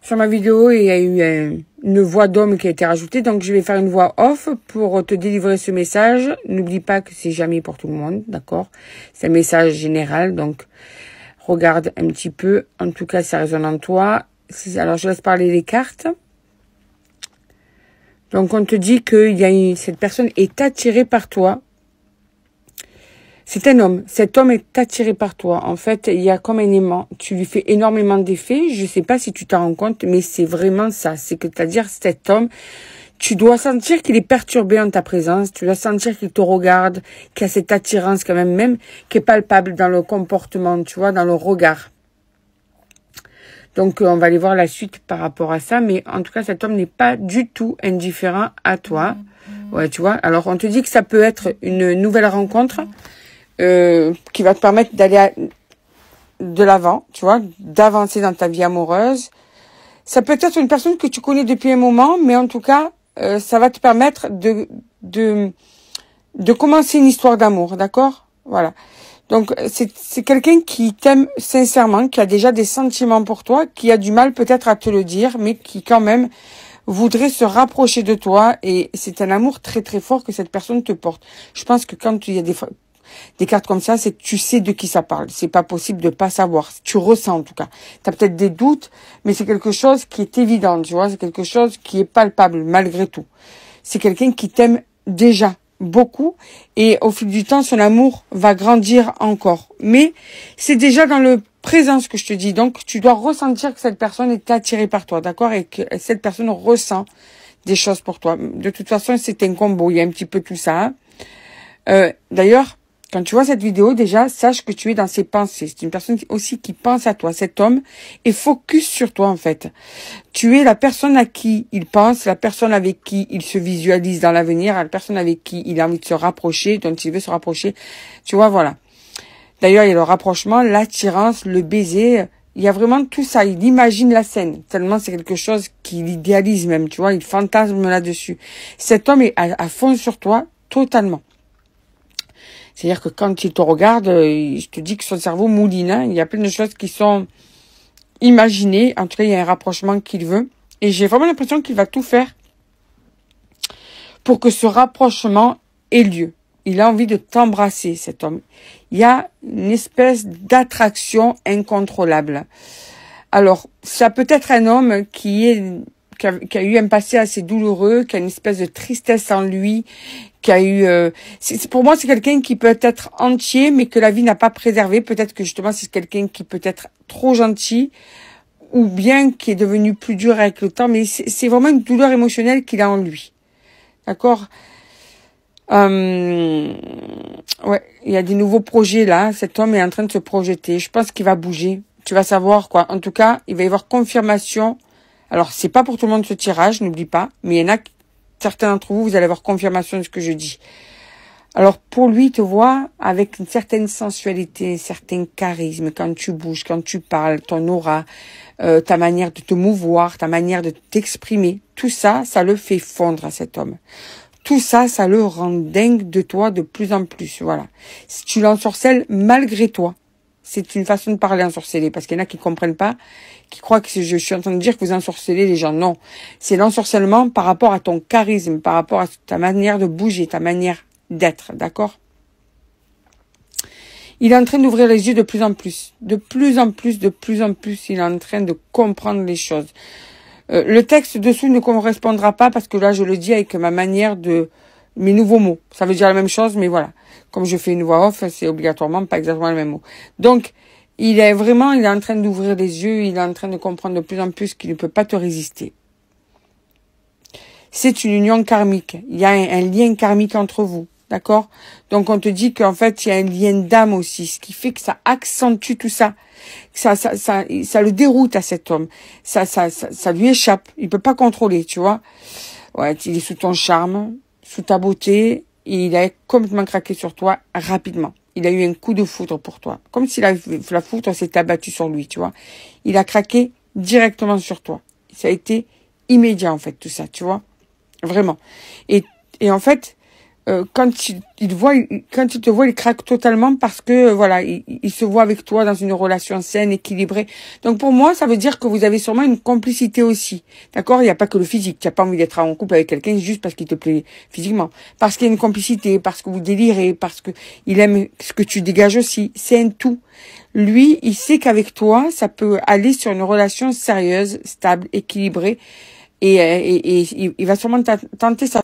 Sur ma vidéo, il y a eu une voix d'homme qui a été rajoutée. Donc, je vais faire une voix off pour te délivrer ce message. N'oublie pas que c'est jamais pour tout le monde, d'accord? C'est un message général. Donc, regarde un petit peu. En tout cas, ça résonne en toi. Alors, je laisse parler les cartes. Donc, on te dit que cette personne est attirée par toi. C'est un homme. Cet homme est attiré par toi. En fait, il y a comme un aimant. Tu lui fais énormément d'effets. Je sais pas si tu t'en rends compte, mais c'est vraiment ça. C'est-à-dire, cet homme, tu dois sentir qu'il est perturbé en ta présence. Tu dois sentir qu'il te regarde, qu'il y a cette attirance quand même qui est palpable dans le comportement, tu vois, dans le regard. Donc, on va aller voir la suite par rapport à ça. Mais en tout cas, cet homme n'est pas du tout indifférent à toi. Ouais, tu vois. Alors, on te dit que ça peut être une nouvelle rencontre. Qui va te permettre d'aller de l'avant, tu vois, d'avancer dans ta vie amoureuse. Ça peut être une personne que tu connais depuis un moment, mais en tout cas, ça va te permettre de commencer une histoire d'amour, d'accord? Voilà. Donc, c'est quelqu'un qui t'aime sincèrement, qui a déjà des sentiments pour toi, qui a du mal peut-être à te le dire, mais qui quand même voudrait se rapprocher de toi, et c'est un amour très très fort que cette personne te porte. Je pense que quand il y a des cartes comme ça, c'est que tu sais de qui ça parle. C'est pas possible de pas savoir. Tu ressens en tout cas. Tu as peut-être des doutes, mais c'est quelque chose qui est évident, tu vois. C'est quelque chose qui est palpable malgré tout. C'est quelqu'un qui t'aime déjà beaucoup et au fil du temps, son amour va grandir encore. Mais c'est déjà dans le présent ce que je te dis. Donc, tu dois ressentir que cette personne est attirée par toi, d'accord? Et que cette personne ressent des choses pour toi. De toute façon, c'est un combo. Il y a un petit peu tout ça. D'ailleurs, quand tu vois cette vidéo, déjà, sache que tu es dans ses pensées. C'est une personne aussi qui pense à toi. Cet homme est focus sur toi, en fait. Tu es la personne à qui il pense, la personne avec qui il se visualise dans l'avenir, la personne avec qui il a envie de se rapprocher, dont il veut se rapprocher. Tu vois, voilà. D'ailleurs, il y a le rapprochement, l'attirance, le baiser. Il y a vraiment tout ça. Il imagine la scène. Tellement c'est quelque chose qu'il idéalise même, tu vois. Il fantasme là-dessus. Cet homme est à fond sur toi, totalement. C'est-à-dire que quand il te regarde, je te dis que son cerveau mouline. Hein. Il y a plein de choses qui sont imaginées. En tout cas, il y a un rapprochement qu'il veut. Et j'ai vraiment l'impression qu'il va tout faire pour que ce rapprochement ait lieu. Il a envie de t'embrasser, cet homme. Il y a une espèce d'attraction incontrôlable. Alors, ça peut être un homme qui a eu un passé assez douloureux, qui a une espèce de tristesse en lui, qui a eu... pour moi, c'est quelqu'un qui peut être entier, mais que la vie n'a pas préservé. Peut-être que justement, c'est quelqu'un qui peut être trop gentil, ou bien qui est devenu plus dur avec le temps, mais c'est vraiment une douleur émotionnelle qu'il a en lui. D'accord? Ouais, il y a des nouveaux projets là. Cet homme est en train de se projeter. Je pense qu'il va bouger. Tu vas savoir quoi. En tout cas, il va y avoir confirmation. Alors, c'est pas pour tout le monde ce tirage, n'oublie pas. Mais il y en a certains d'entre vous, vous allez avoir confirmation de ce que je dis. Alors, pour lui, il te voit avec une certaine sensualité, un certain charisme quand tu bouges, quand tu parles, ton aura, ta manière de te mouvoir, ta manière de t'exprimer. Tout ça, ça le fait fondre à cet homme. Tout ça, ça le rend dingue de toi de plus en plus. Voilà. Si tu l'ensorcelles malgré toi, c'est une façon de parler ensorceler, parce qu'il y en a qui comprennent pas, qui croient que je suis en train de dire que vous ensorcelez les gens. Non. C'est l'ensorcellement par rapport à ton charisme, par rapport à ta manière de bouger, ta manière d'être. D'accord? Il est en train d'ouvrir les yeux de plus en plus. De plus en plus, il est en train de comprendre les choses. Le texte dessous ne correspondra pas parce que là, je le dis avec ma manière de... mes nouveaux mots. Ça veut dire la même chose, mais voilà. Comme je fais une voix off, c'est obligatoirement pas exactement le même mot. Donc, il est en train d'ouvrir les yeux, il est en train de comprendre de plus en plus qu'il ne peut pas te résister. C'est une union karmique. Il y a un lien karmique entre vous. D'accord? Donc, on te dit qu'en fait, il y a un lien d'âme aussi, ce qui fait que ça accentue tout ça. Ça le déroute à cet homme. Ça lui échappe. Il peut pas contrôler, tu vois. Ouais, il est sous ton charme, sous ta beauté, et il a complètement craqué sur toi rapidement. Il a eu un coup de foudre pour toi. Comme si la foudre s'était abattue sur lui, tu vois. Il a craqué directement sur toi. Ça a été immédiat, en fait, tout ça, tu vois. Vraiment. Et en fait, quand il te voit, il craque totalement parce que voilà, il se voit avec toi dans une relation saine, équilibrée. Donc pour moi, ça veut dire que vous avez sûrement une complicité aussi. D'accord? Il n'y a pas que le physique. Tu n'as pas envie d'être en couple avec quelqu'un juste parce qu'il te plaît physiquement. Parce qu'il y a une complicité, parce que vous délirez, parce que il aime ce que tu dégages aussi. C'est un tout. Lui, il sait qu'avec toi, ça peut aller sur une relation sérieuse, stable, équilibrée. Et il va sûrement tenter ça.